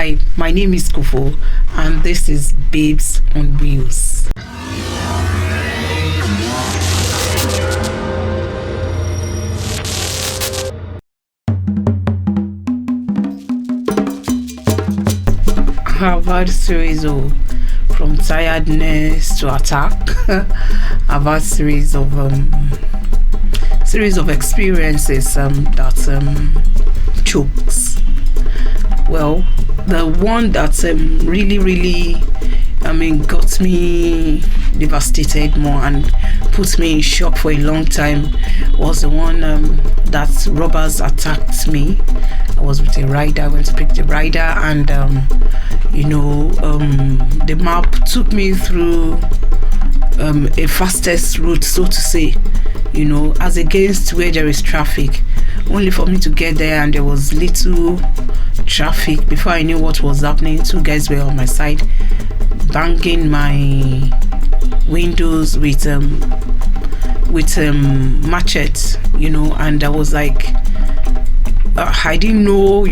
Hi, my name is Kofo, and this is Babes on Wheels. I've had series from tiredness to attack. I've had series of experiences that chokes. Well, the one that really got me devastated more and put me in shock for a long time was the one that robbers attacked me. I was with a rider. I went to pick the rider, and the map took me through a fastest route, so to say, as against where there is traffic, only for me to get there and there was little traffic. Before I knew what was happening, two guys were on my side banging my windows with machetes, and I was like, I didn't know,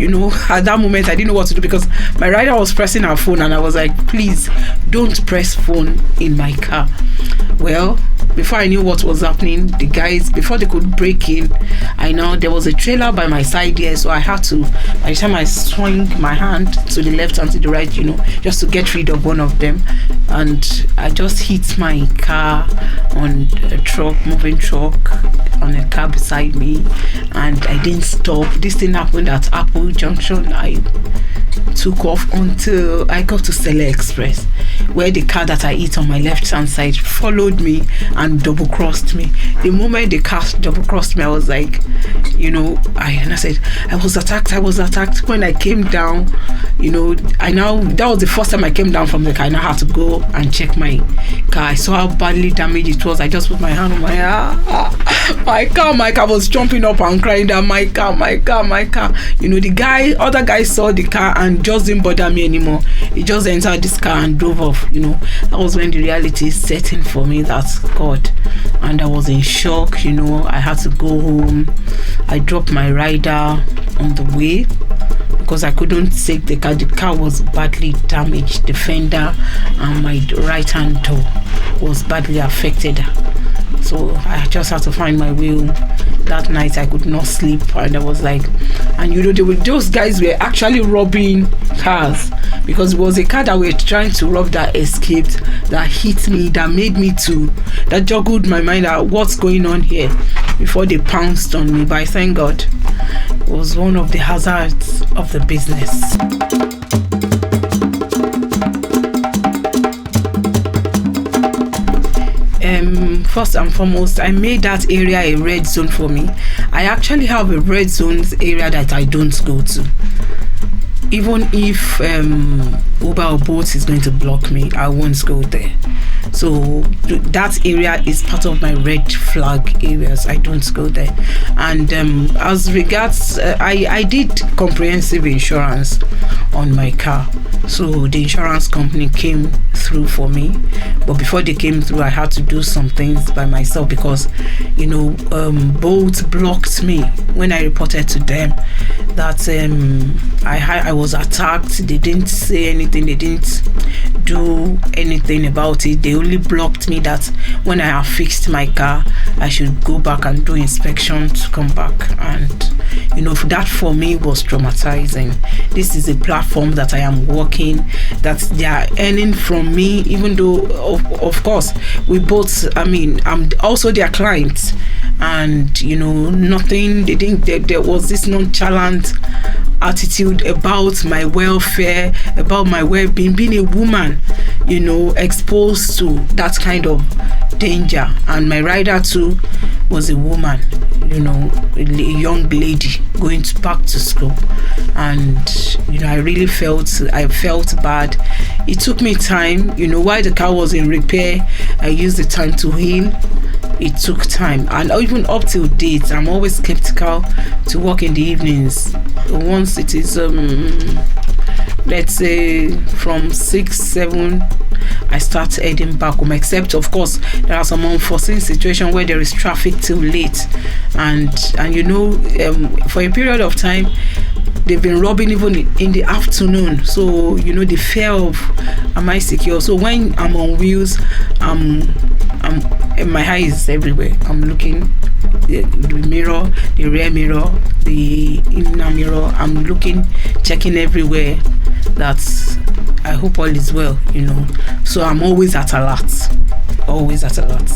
at that moment I didn't know what to do, because my rider was pressing her phone, and I was like, please don't press phone in my car. Well, before I knew what was happening, the guys, before they could break in, I know there was a trailer by my side here, so I had to, by the time I swung my hand to the left and to the right, just to get rid of one of them, and I just hit my car on a moving truck, on a car beside me, and I didn't stop. This thing happened at Apple Junction. I took off until I got to Stella Express, where the car that I hit on my left hand side followed me and double crossed me. The moment the car double crossed me, I was like, I said, I was attacked. When I came down, that was the first time I came down from the car. I now had to go and check my car. I saw how badly damaged it was. I just put my hand on my car was jumping up and crying down, my car. The other guy saw the car and just didn't bother me anymore. He just entered this car and drove off. That was when the reality set in for me. That's God. And I was in shock. I had to go home. I dropped my rider on the way because I couldn't take the car. The car was badly damaged. The fender and my right hand door was badly affected. So I just had to find my way home. That night I could not sleep, and I was like, those guys were actually robbing cars, because it was a car that we were trying to rob that escaped, that hit me, that joggled my mind at what's going on here before they pounced on me. But I thank God, it was one of the hazards of the business. First and foremost, I made that area a red zone for me. I actually have a red zones area that I don't go to. Even if Uber or Bolt is going to block me, I won't go there. So that area is part of my red flag areas. I don't go there. And as regards, I did comprehensive insurance on my car. So the insurance company came through for me. But before they came through, I had to do some things by myself, because Bolt blocked me when I reported to them that I was attacked. They didn't say anything. They didn't do anything about it. They only blocked me that when I have fixed my car, I should go back and do inspection to come back. And that for me was traumatizing. This is a platform that I am working, that they are earning from me, even though of course we both, I'm also their client, and nothing, they didn't, there was this nonchalant attitude about my welfare, about my well-being, being a woman, exposed to that kind of danger. And my rider too was a woman, a young lady going back to school. And I really felt bad. It took me time, while the car was in repair, I used the time to heal. It took time, and even up till date, I'm always skeptical to work in the evenings. Once it is let's say from 6-7, I start heading back home, except of course there are some unforeseen situations where there is traffic till late, and for a period of time they've been robbing even in the afternoon. So the fear of, am I secure? So when I'm on wheels, my eye is everywhere. I'm looking the mirror, the rear mirror, the inner mirror. I'm looking, checking everywhere. That's, I hope all is well. So I'm always at alert. Always at alert.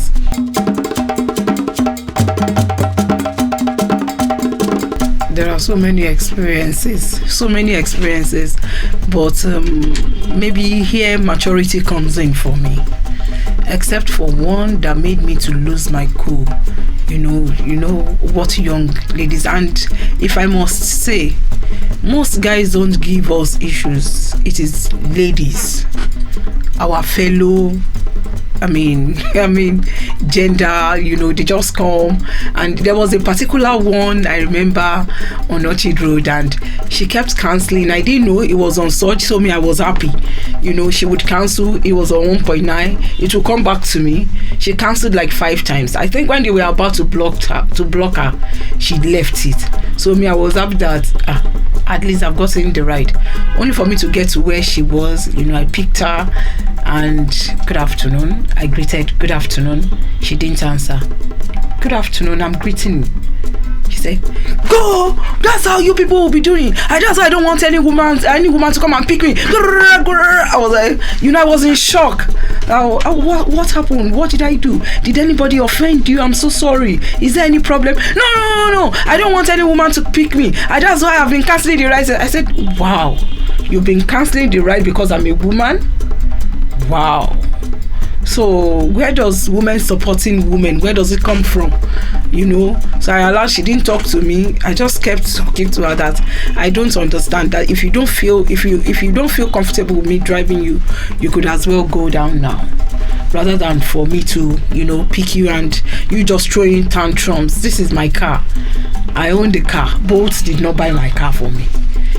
There are so many experiences, but maybe here maturity comes in for me, except for one that made me to lose my cool. What young ladies, and if I must say, most guys don't give us issues. It is ladies, our fellow, gender, they just come. And there was a particular one I remember on Orchard Road, and she kept cancelling. I didn't know it was on Surge, so I was happy. She would cancel. It was on 1.9. It will come back to me. She cancelled like 5 times. I think when they were about to block her, she left it. So I was happy that at least I've gotten the ride. Only for me to get to where she was, I picked her, and good afternoon. I greeted, good afternoon. She didn't answer. Good afternoon, I'm greeting. She said, go! That's how you people will be doing. That's why I don't want any woman to come and pick me. I was like, I was in shock. What happened? What did I do? Did anybody offend you? I'm so sorry. Is there any problem? No. I don't want any woman to pick me. That's why I've been cancelling the ride. I said, wow, you've been cancelling the ride because I'm a woman? Wow. So where does women supporting women, where does it come from? So I allowed, she didn't talk to me. I just kept talking to her that I don't understand that if you don't feel comfortable with me driving you, you could as well go down now, rather than for me to pick you and you just throwing tantrums. This is my car. I own the car. Bolt did not buy my car for me.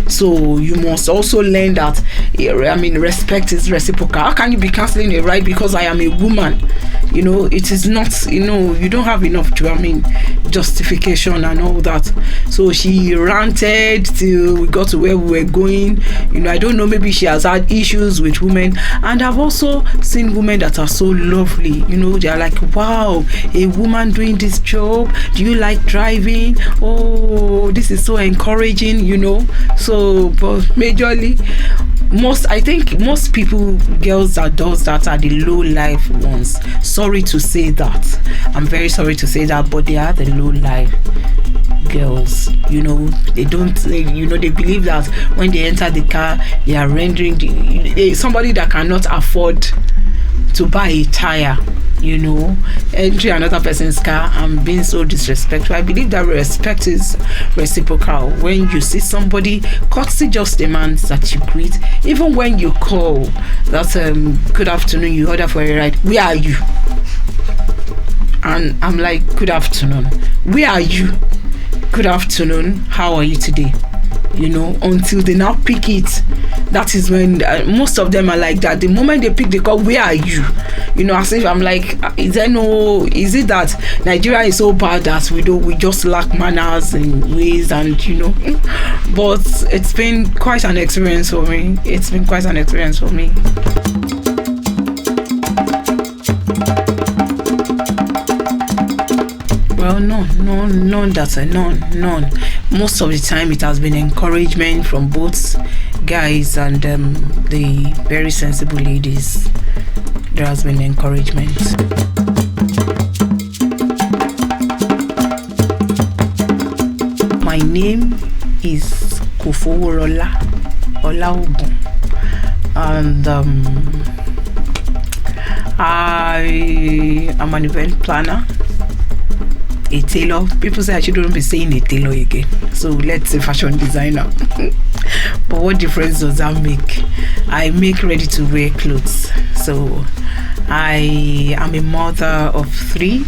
So you must also learn that respect is reciprocal. How can you be cancelling a ride because I am a woman? It is not, you don't have enough justification and all that. So she ranted till we got to where we were going. I don't know, maybe she has had issues with women. And I've also seen women that are so lovely. They're like, wow, a woman doing this job. Do you like driving? Oh, this is so encouraging, So, but majorly, I think most people, girls that does that are the low life ones. Sorry to say that. I'm very sorry to say that, but they are the low life girls. They don't, they believe that when they enter the car, they are rendering somebody that cannot afford to buy a tire, entering another person's car and being so disrespectful. I believe that respect is reciprocal. When you see somebody, courtesy just demands that you greet. Even when you call, that's good afternoon, you order for a ride. Where are you? And I'm like, good afternoon. Where are you? Good afternoon. How are you today? Until they now pick it. That is when most of them are like that. The moment they pick the call, where are you? As if I'm like, is it that Nigeria is so bad that we just lack manners and ways, and but it's been quite an experience for me. Well, none. Most of the time, it has been encouragement from both guys and the very sensible ladies. There has been encouragement. My name is Kofo Olaogun, and I am an event planner, a tailor. People say I shouldn't be saying a tailor again, so let's say fashion designer. But what difference does that make? I make ready to wear clothes. So I am a mother of 3.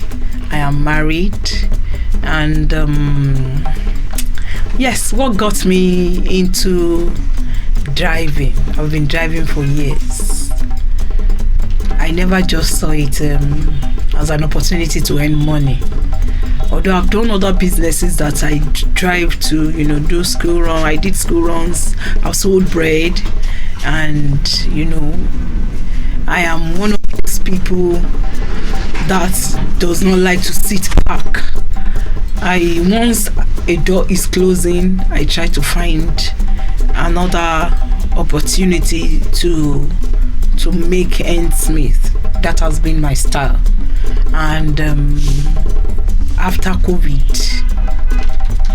I am married, and yes, what got me into driving? I've been driving for years. I never just saw it as an opportunity to earn money. Although I've done other businesses that I drive to, do school run. I did school runs. I've sold bread, and I am one of those people that does not like to sit back. Once a door is closing, I try to find another opportunity to make ends meet. That has been my style. And after COVID,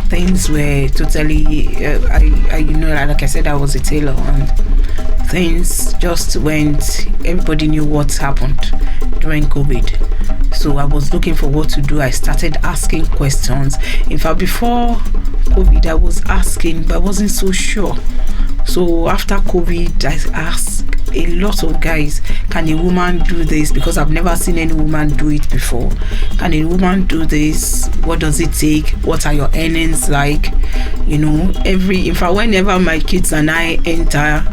things were totally like I said, I was a tailor, and things just went. Everybody knew what happened during COVID, so I was looking for what to do. I started asking questions. In fact, before COVID, I was asking, but I wasn't so sure. So after COVID, I asked a lot of guys, can a woman do this? Because I've never seen any woman do it before. Can a woman do this? What does it take? What are your earnings like? In fact, whenever my kids and I enter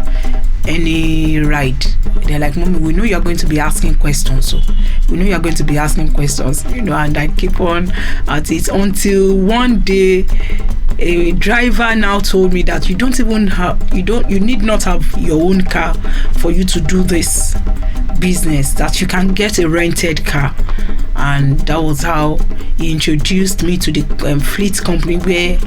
any ride, they're like, Mommy, we know you're going to be asking questions, so we know you're going to be asking questions, and I keep on at it until one day a driver now told me that you need not have your own car for you to do this business, that you can get a rented car. And that was how he introduced me to the fleet company where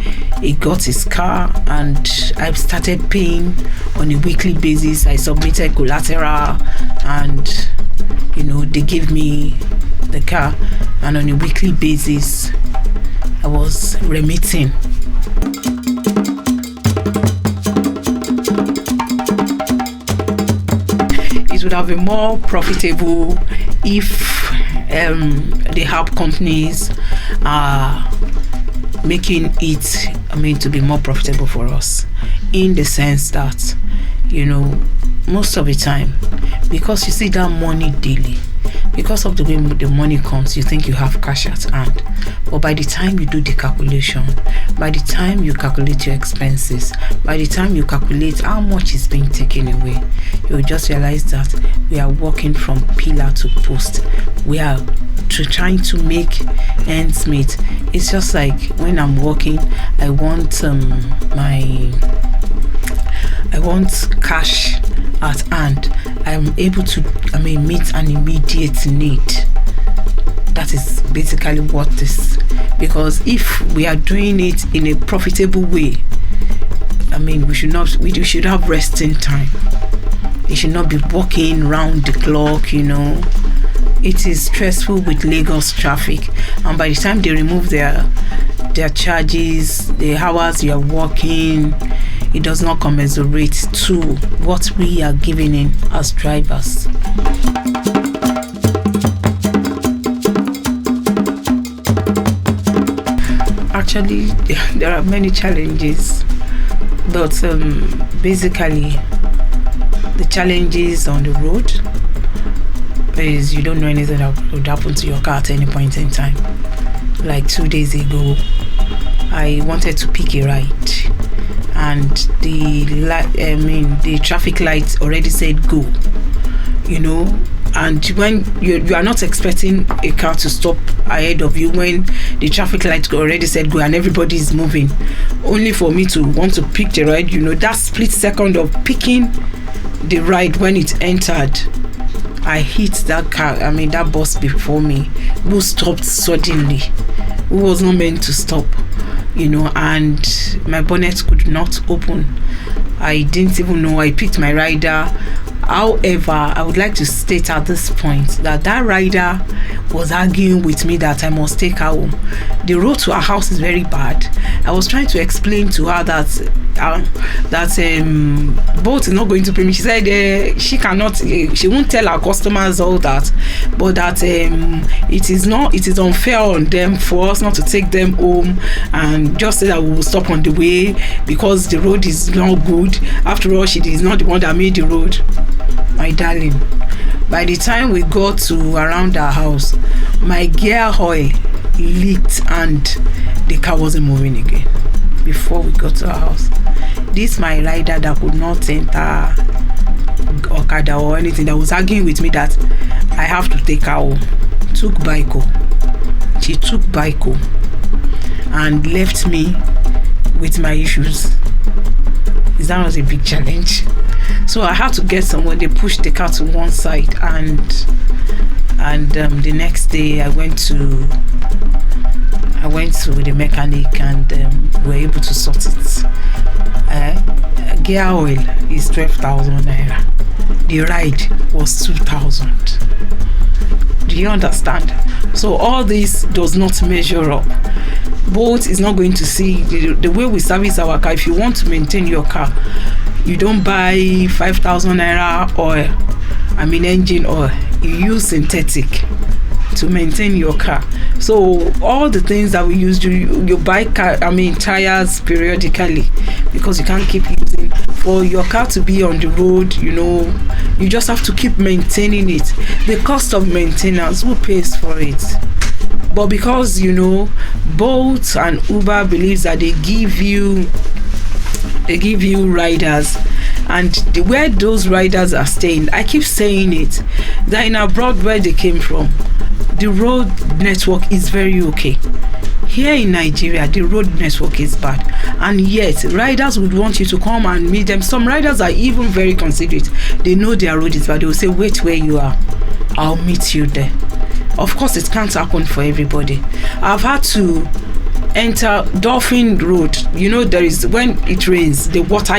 he got his car, and I started paying on a weekly basis. I submitted collateral, and they gave me the car, and on a weekly basis I was remitting. It would have been more profitable if the help companies are making it to be more profitable for us, in the sense that most of the time, because you see that money daily, because of the way the money comes, you think you have cash at hand, but by the time you do the calculation, by the time you calculate your expenses, by the time you calculate how much is being taken away, you will just realize that we are working from pillar to post. We are trying to make ends meet. It's just like when I'm working, I want cash at hand. I'm able to meet an immediate need. That is basically what this, because if we are doing it in a profitable way, we should have resting time. You should not be walking round the clock. It is stressful with Lagos traffic, and by the time they remove their charges, the hours you are working, it does not commensurate to what we are giving in as drivers. Actually, there are many challenges, but basically the challenges on the road is you don't know anything that would happen to your car at any point in time. Like 2 days ago, I wanted to pick a ride, and the traffic lights already said go, and when you are not expecting a car to stop ahead of you, when the traffic light already said go and everybody is moving, only for me to want to pick the ride, that split second of picking the ride, when it entered, I hit that car, that bus before me, who stopped suddenly, who was not meant to stop, and my bonnet could not open. I didn't even know. I picked my rider. However, I would like to state at this point that rider was arguing with me that I must take her home. The road to her house is very bad. I was trying to explain to her that Bolt is not going to pay me. She said she cannot. She won't tell her customers all that, but that it is unfair on them for us not to take them home, and just say that we will stop on the way because the road is not good. After all, she is not the one that made the road. My darling, by the time we got to around our house, my gear oil leaked and the car wasn't moving again before we got to our house. This my rider that could not enter Okada or anything, that was arguing with me that I have to take her home, took bike home. She took bike home. and left me with my issues. That was a big challenge. So I had to get someone. They pushed the car to one side, and the next day I went to the mechanic, and we were able to sort it. Gear oil is 12,000 naira. The ride was 2,000. Do you understand? So all this does not measure up. Bolt is not going to see the way we service our car. If you want to maintain your car, you don't buy 5,000 naira oil, engine oil. You use synthetic to maintain your car. So all the things that we use, you buy tires periodically, because you can't keep using. For your car to be on the road, you just have to keep maintaining it. The cost of maintenance, who pays for it? But because Bolt and Uber believes that they give you riders, and where those riders are staying, I keep saying it, that in abroad where they came from, the road network is very okay. Here in Nigeria, the road network is bad, and yet riders would want you to come and meet them. Some riders are even very considerate. They know their road is bad. They will say, wait where you are, I'll meet you there. Of course, it can't happen for everybody. I've had to enter Dolphin Road. There is, when it rains, the water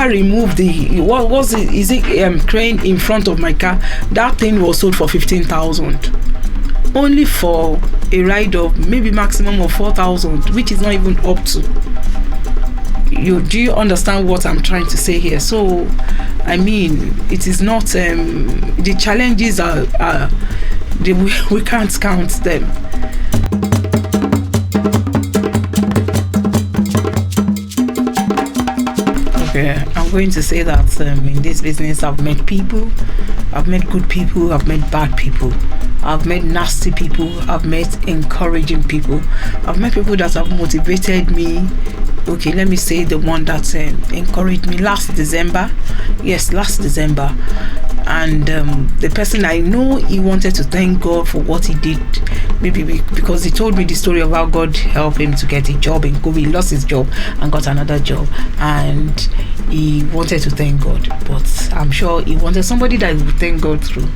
removed the, what was it? Is it crane in front of my car? That thing was sold for 15,000. Only for a ride of maybe maximum of 4,000, which is not even up to. Do you understand what I'm trying to say here? So it is not the challenges are we can't count them. Okay, I'm going to say that in this business I've met people, I've met good people, I've met bad people, I've met nasty people, I've met encouraging people, I've met people that have motivated me. Okay, let me say the one that encouraged me last December. And the person, I know he wanted to thank God for what he did, maybe because he told me the story of how God helped him to get a job in Kofo. He lost his job and got another job, and he wanted to thank God, but I'm sure he wanted somebody that would thank God through,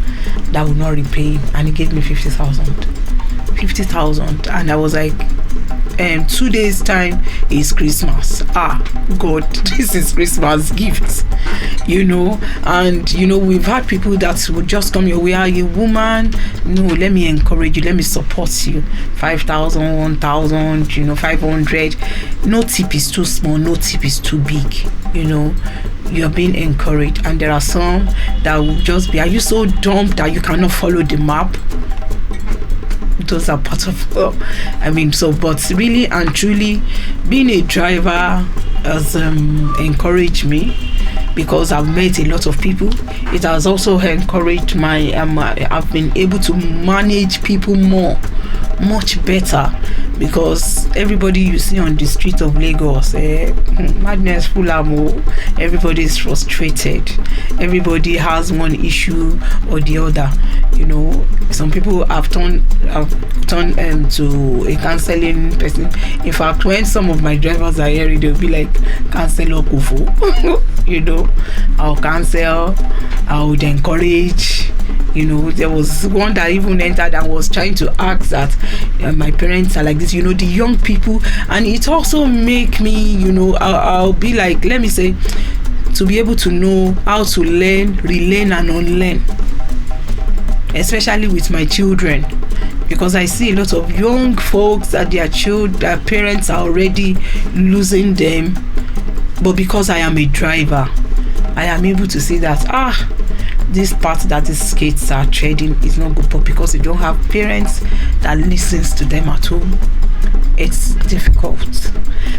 that would not repay him, and he gave me 50,000, and I was like, 2 days time is Christmas. God, this is Christmas gifts, and we've had people that would just come your way. Are you a woman? No, let me encourage you, let me support you. 5,000, 1,000, 500. No tip is too small, no tip is too big. You're being encouraged. And there are some that will just be, are you so dumb that you cannot follow the map? Those are part of but really and truly, being a driver has encouraged me, because I've met a lot of people. It has also encouraged I've been able to manage people much better, because everybody you see on the street of Lagos, madness full ammo, everybody is frustrated, everybody has one issue or the other. Some people have turned to a counseling person. In fact, when some of my drivers are here, they'll be like, cancel or Kofo. I'll cancel, I would encourage. There was one that even entered and was trying to ask that my parents are like this, the young people, and it also make me, I'll be like, let me say, to be able to know how to learn, relearn and unlearn, especially with my children, because I see a lot of young folks that their parents are already losing them, but because I am a driver, I am able to see that this part that these kids are trading is not good, but because they don't have parents that listens to them at home, it's difficult.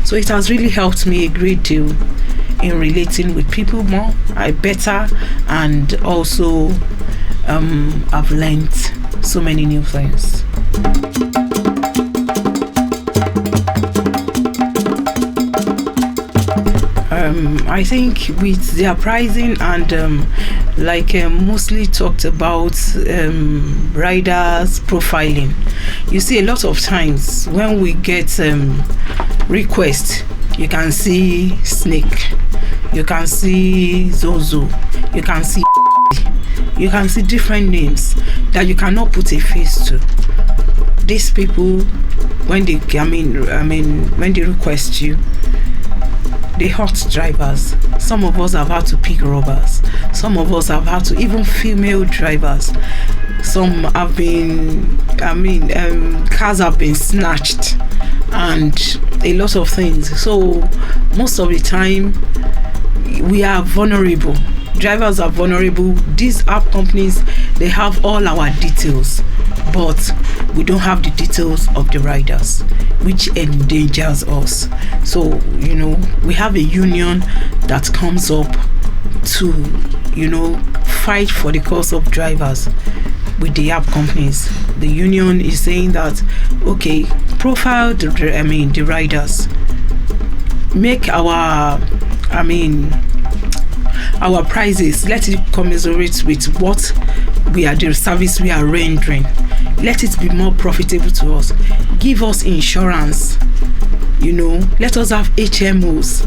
So it has really helped me a great deal in relating with people more, and also I've learned so many new things. I think with their pricing and like mostly talked about riders profiling. You see, a lot of times when we get requests, you can see Snake, you can see Zozo, you can see different names that you cannot put a face to. These people, when they when they request you, they hurt drivers. Some of us have had to pick robbers. Some of us have had to, even female drivers. Some have been, cars have been snatched and a lot of things. So most of the time, we are vulnerable. Drivers are vulnerable. These app companies, they have all our details, but we don't have the details of the riders, which endangers us. So, we have a union that comes up to, fight for the cause of drivers with the app companies. The union is saying that, okay, profile the riders, make our prices, let it commiserate with what the service we are rendering. Let it be more profitable to us. Give us insurance. Let us have HMOs.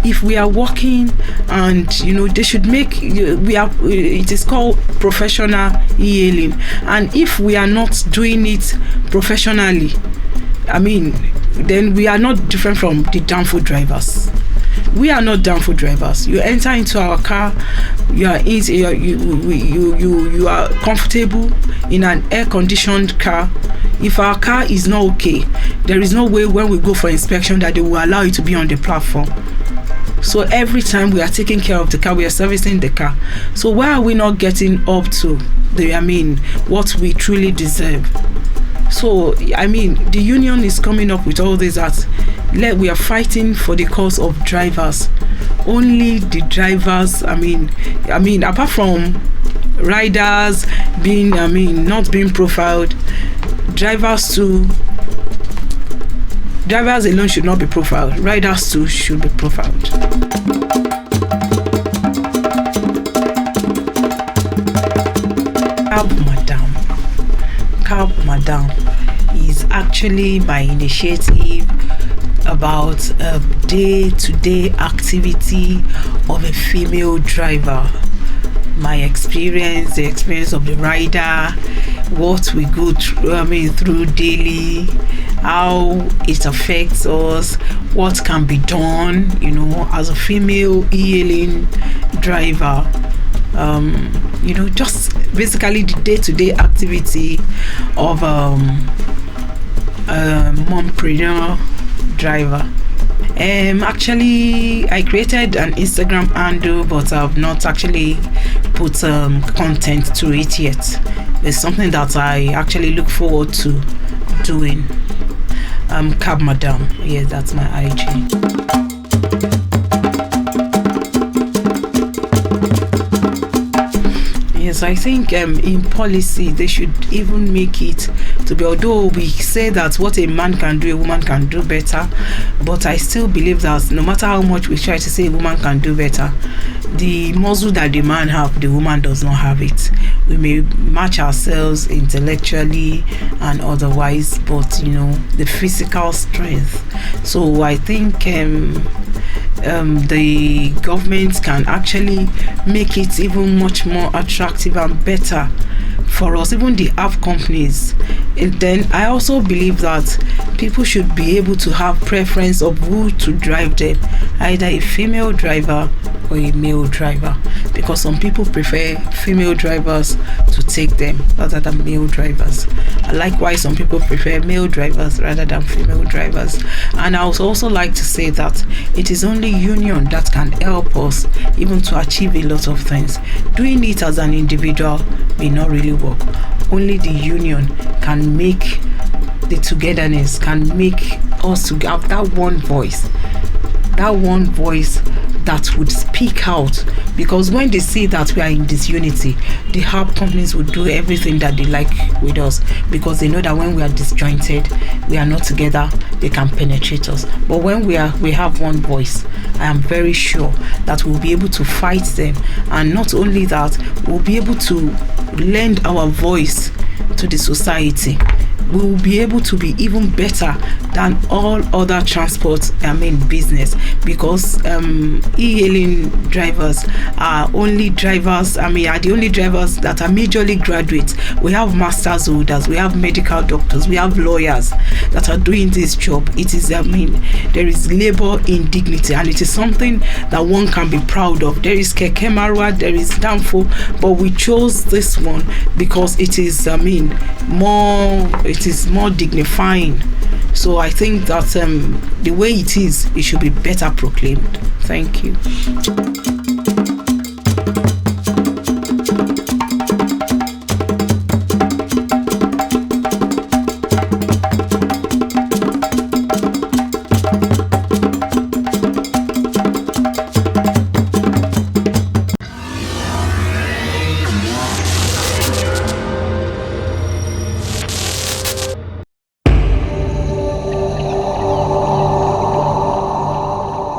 If we are working, and they should make, it is called professional e-hailing, and if we are not doing it professionally, then we are not different from the downfall drivers. We are not downfall drivers. You enter into our car, you are comfortable in an air-conditioned car. If our car is not okay, there is no way when we go for inspection that they will allow you to be on the platform. So every time we are taking care of the car, we are servicing the car. So why are we not getting up to what we truly deserve? So the union is coming up with all this, that we are fighting for the cause of drivers. Only the drivers, apart from riders being not being profiled, drivers alone should not be profiled. Riders too should be profiled. Cab Madam is actually my initiative about a day-to-day activity of a female driver. My experience, the experience of the rider, what we go through daily, how it affects us, what can be done, as a female e-hailing driver. Just basically the day-to-day activity of a mompreneur driver. Actually, I created an Instagram handle, but I've not actually put content to it yet. It's something that I actually look forward to doing. Cab Madam, yes, that's my IG. Yes, I think in policy they should even make it to be, although we say that what a man can do, a woman can do better, but I still believe that no matter how much we try to say a woman can do better, the muscle that the man have, the woman does not have it. We may match ourselves intellectually and otherwise, but the physical strength. So I think the government can actually make it even much more attractive and better for us, even the app companies. And then I also believe that people should be able to have preference of who to drive them, either a female driver or a male driver, because some people prefer female drivers to take them rather than male drivers. Likewise, some people prefer male drivers rather than female drivers. And I would also like to say that it is only union that can help us even to achieve a lot of things. Doing it as an individual may not really work. Only the union can make the togetherness, can make us to have that one voice that would speak out, because when they see that we are in disunity, the help companies will do everything that they like with us, because they know that when we are disjointed, we are not together, they can penetrate us. But when we have one voice, I am very sure that we'll be able to fight them, and not only that, we'll be able to lend our voice to the society. We will be able to be even better than all other transport business, because e-hailing drivers are the only drivers that are majorly graduates. We have masters holders, we have medical doctors, we have lawyers that are doing this job. It is there is labor in dignity, and it is something that one can be proud of. There is Keke Marwa, there is Danfo, but we chose this one because it is more dignifying. So I think that the way it is, it should be better proclaimed. Thank you.